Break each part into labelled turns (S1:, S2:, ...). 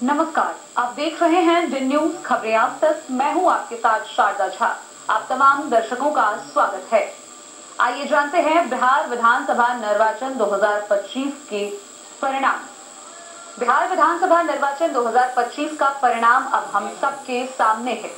S1: नमस्कार, आप देख रहे हैं दिन न्यूज खबरें आप तक। मैं हूं आपके साथ शारदा झा। आप तमाम दर्शकों का स्वागत है। आइए जानते हैं बिहार विधानसभा निर्वाचन 2025 के परिणाम। बिहार विधानसभा निर्वाचन 2025 का परिणाम अब हम सबके सामने है।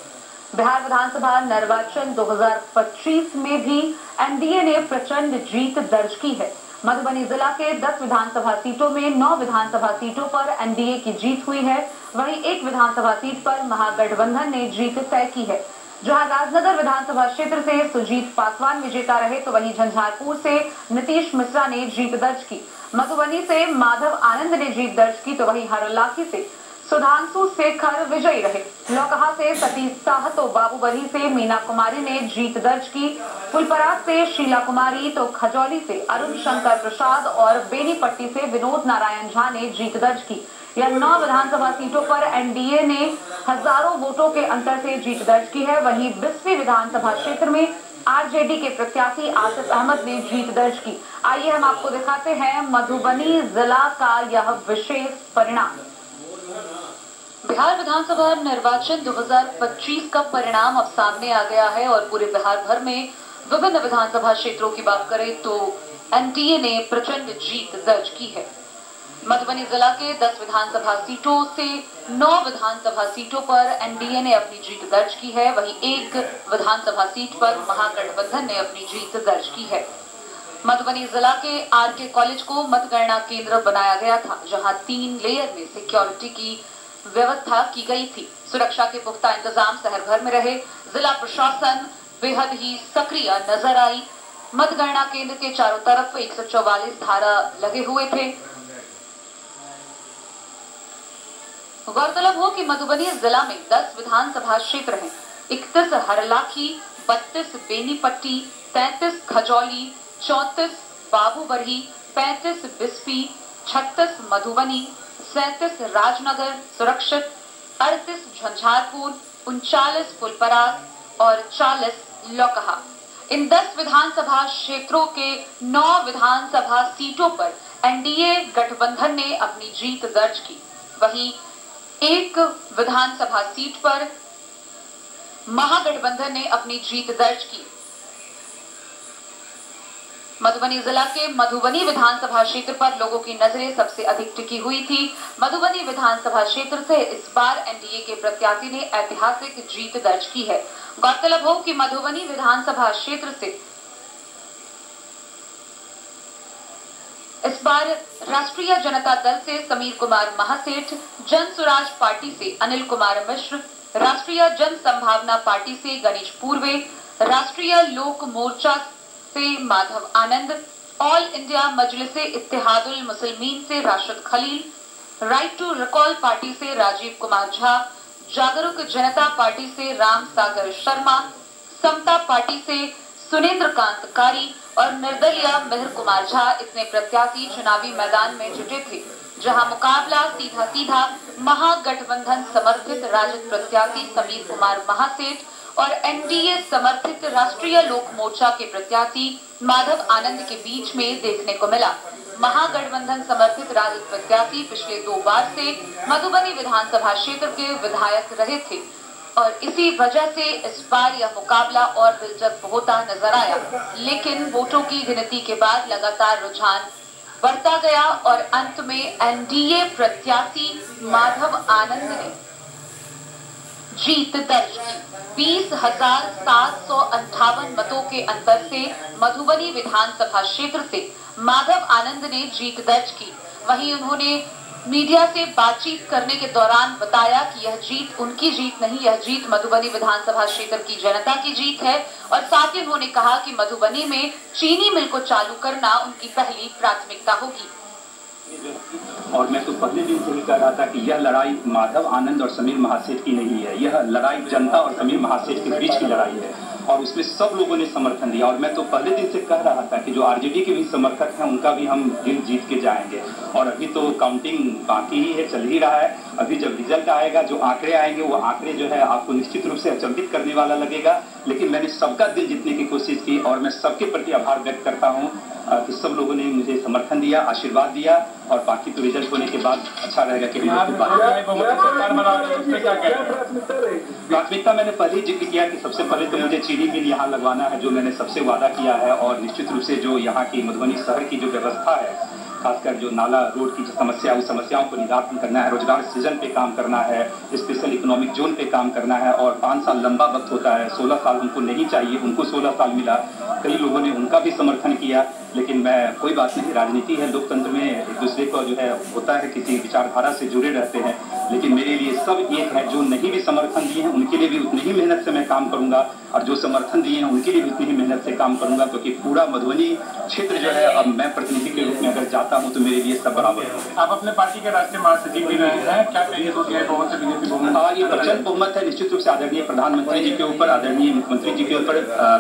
S1: बिहार विधानसभा निर्वाचन 2025 में भी एनडीए ने प्रचंड जीत दर्ज की है। मधुबनी जिला के 10 विधानसभा सीटों में 9 विधानसभा सीटों पर एनडीए की जीत हुई है। वहीं एक विधानसभा सीट पर महागठबंधन ने जीत तय की है। जहां राजनगर विधानसभा क्षेत्र से सुजीत पासवान विजेता रहे, तो वहीं झंझारपुर से नीतीश मिश्रा ने जीत दर्ज की। मधुबनी से माधव आनंद ने जीत दर्ज की, तो वहीं हरलाखी से सुधांशु शेखर विजयी रहे। लौकहा से सतीश शाह तो बाबूबरी से मीना कुमारी ने जीत दर्ज की। फुलपरास से शीला कुमारी तो खजौली से अरुण शंकर प्रसाद और बेनीपट्टी से विनोद नारायण झा ने जीत दर्ज की। यह 9 विधानसभा सीटों पर एनडीए ने हजारों वोटों के अंतर से जीत दर्ज की है। वहीं 20वीं विधानसभा क्षेत्र में आरजेडी के प्रत्याशी आसिफ अहमद ने जीत दर्ज की। आइए हम आपको दिखाते हैं मधुबनी जिला का यह विशेष परिणाम। बिहार विधानसभा निर्वाचन 2025 का परिणाम अब सामने आ गया है और पूरे बिहार भर में विभिन्न विधानसभा क्षेत्रों की बात करें तो एनडीए ने प्रचंड जीत दर्ज की है। मधुबनी जिला के 10 विधानसभा सीटों से 9 विधानसभा सीटों पर एनडीए ने अपनी जीत दर्ज की है। वहीं एक विधानसभा सीट पर महागठबंधन ने अपनी जीत दर्ज की है। मधुबनी जिला के आरके कॉलेज को मतगणना केंद्र बनाया गया था, जहां 3 लेयर में सिक्योरिटी की व्यवस्था की गई थी। सुरक्षा के पुख्ता इंतजाम शहर भर में रहे। जिला प्रशासन बेहद ही सक्रिय नजर आई। मतगणना केंद्र के चारों तरफ 144 धारा लगे हुए थे। गौरतलब हो कि मधुबनी जिला में 10 विधानसभा क्षेत्र हैं। 31 हरलाखी, 32 बेनीपट्टी, 33 खजौली, 34 बाबूबरही, 35 बिस्फी, 36 मधुबनी, 37 राजनगर सुरक्षित, 38 झंझारपुर, 39 फुलपरास और 40 लौकहा। इन 10 विधानसभा क्षेत्रों के 9 विधानसभा सीटों पर एनडीए गठबंधन ने अपनी जीत दर्ज की। वहीं एक विधानसभा सीट पर महागठबंधन ने अपनी जीत दर्ज की। मधुबनी जिला के मधुबनी विधानसभा क्षेत्र पर लोगों की नजरें सबसे अधिक टिकी हुई थी। मधुबनी विधानसभा क्षेत्र से इस बार एनडीए के प्रत्याशी ने ऐतिहासिक जीत दर्ज की है। गौरतलब हो कि मधुबनी विधानसभा क्षेत्र से इस बार राष्ट्रीय जनता दल से समीर कुमार महासेठ, जन स्वराज पार्टी से अनिल कुमार मिश्र, राष्ट्रीय जन संभावना पार्टी से गणेश पूर्वे, राष्ट्रीय लोक मोर्चा से माधव आनंद, ऑल इंडिया मजलिसे इत्तेहादुल मुस्लिमीन से Rashid Khalil, Right to Recall Party से राजीव कुमार झा, जागरूक जनता पार्टी से राम सागर शर्मा, समता पार्टी से सुनेंद्र कांत कारी और निर्दलीय मेहर कुमार झा इतने प्रत्याशी चुनावी मैदान में जुटे थे, जहां मुकाबला सीधा सीधा महागठबंधन समर्थित राजद प्रत्याशी समीर कुमार महासेठ और एनडीए समर्थित राष्ट्रीय लोक मोर्चा के प्रत्याशी माधव आनंद के बीच में देखने को मिला। महागठबंधन समर्थित राजद प्रत्याशी पिछले 2 बार से मधुबनी विधानसभा क्षेत्र के विधायक रहे थे और इसी वजह से इस बार यह मुकाबला और दिलचस्प होता नजर आया। लेकिन वोटों की गिनती के बाद लगातार रुझान बढ़ता गया और अंत में एनडीए प्रत्याशी माधव आनंद ने जीत दर्ज की। 20,758 मतों के अंतर से मधुबनी विधानसभा क्षेत्र से माधव आनंद ने जीत दर्ज की। वहीं उन्होंने मीडिया से बातचीत करने के दौरान बताया कि यह जीत उनकी जीत नहीं, यह जीत मधुबनी विधानसभा क्षेत्र की जनता की जीत है और साथ ही उन्होंने कहा कि मधुबनी में चीनी मिल को चालू करना उनकी पहली प्राथमिकता होगी।
S2: और मैं तो पहले दिन से ही कह रहा था कि यह लड़ाई माधव आनंद और समीर महासेठ की नहीं है, यह लड़ाई जनता और समीर महासेठ के बीच की लड़ाई है और उसमें सब लोगों ने समर्थन दिया। और मैं तो पहले दिन से कह रहा था कि जो आरजेडी के भी समर्थक हैं उनका भी हम दिल जीत के जाएंगे और अभी तो काउंटिंग बाकी ही है, चल ही रहा है। अभी जब रिजल्ट आएगा, जो आंकड़े आएंगे, वो आंकड़े जो है आपको निश्चित रूप से अचंभित करने वाला लगेगा। लेकिन मैंने सबका दिल जीतने की कोशिश की और मैं सबके प्रति आभार व्यक्त करता हूँ कि सब लोगों ने मुझे समर्थन दिया, आशीर्वाद दिया। और बाकी तो रिजल्ट होने के बाद अच्छा रहेगा कि प्राथमिकता मैंने पहले ही जिक्र किया कि सबसे पहले तो मुझे चीनी मिल यहाँ लगवाना है, जो मैंने सबसे वादा किया है। और निश्चित रूप से जो यहाँ की मधुबनी शहर की जो व्यवस्था है, खासकर जो नाला रोड की जो समस्या, उस समस्याओं को निराकरण करना है, रोजगार सृजन पे काम करना है, स्पेशल इकोनॉमिक जोन पे काम करना है। और 5 साल लंबा वक्त होता है, 16 साल उनको नहीं चाहिए, उनको 16 साल मिला। कई लोगों ने उनका भी समर्थन किया, लेकिन मैं कोई बात नहीं, राजनीति है, लोकतंत्र में एक दूसरे को जो है होता है किसी विचारधारा से जुड़े रहते हैं। लेकिन मेरे लिए सब एक है, जो नहीं भी समर्थन दिए हैं उनके लिए भी उतनी ही मेहनत से मैं काम करूंगा, और जो समर्थन दिए हैं उनके लिए भी उतनी ही मेहनत से काम करूंगा। क्योंकि पूरा मधुबनी क्षेत्र जो है, अब मैं प्रतिनिधि के रूप में अगर जाता हूं तो मेरे लिए सब बराबर है।
S3: आप अपने पार्टी के राष्ट्रीय महासचिव भी रहे हैं, क्या कहिए बहुमत से बीजेपी बहुमत?
S2: ये प्रचंड बहुमत है निश्चित रूप से आदरणीय प्रधानमंत्री जी के ऊपर, आदरणीय मुख्यमंत्री जी के ऊपर।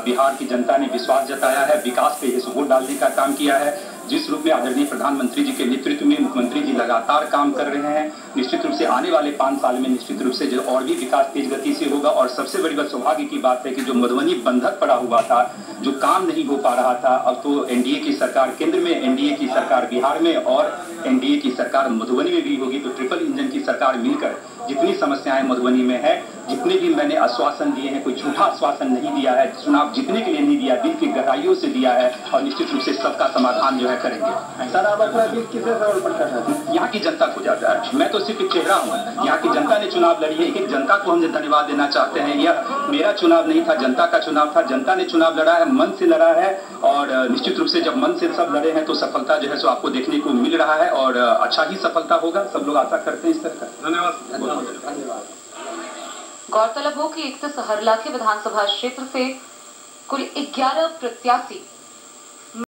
S2: बिहार की जनता ने विश्वास जताया है, विकास पे वोट डालने का काम किया है। जिस रूप में आदरणीय प्रधानमंत्री जी के नेतृत्व में मुख्यमंत्री जी लगातार काम कर रहे हैं, निश्चित रूप से आने वाले 5 साल में निश्चित रूप से जो और भी विकास तेज गति से होगा। और सबसे बड़ी बात सौभाग्य की बात है कि जो मधुबनी बंधक पड़ा हुआ था, जो काम नहीं हो पा रहा था, अब तो एनडीए की सरकार केंद्र में, एनडीए की सरकार बिहार में और एनडीए की सरकार मधुबनी में भी होगी। तो ट्रिपल इंजन की सरकार मिलकर जितनी समस्याएं मधुबनी में है, जितने भी मैंने आश्वासन दिए हैं, कोई झूठा आश्वासन नहीं दिया है, चुनाव जीतने के लिए नहीं दिया, दिल की गहराइयों से दिया है। और निश्चित रूप से सबका समाधान जो है करेंगे।
S3: सर, आप अपना दिल किसे सवाल पर करना है?
S2: यहाँ की जनता को जाता है, मैं तो सिर्फ एक चेहरा हूँ। यहाँ की जनता ने चुनाव लड़ी है, एक जनता को हम धन्यवाद देना चाहते हैं। यह मेरा चुनाव नहीं था, जनता का चुनाव था। जनता ने चुनाव लड़ा है, मन से लड़ा है। और निश्चित रूप से जब मन से सब लड़े हैं तो सफलता जो है सो आपको देखने को मिल रहा है, और अच्छा ही सफलता होगा, सब लोग आशा करते हैं इस तरह का।
S3: धन्यवाद।
S1: गौरतलब हो कि 31 हरलाखे विधानसभा क्षेत्र से कुल 11 प्रत्याशी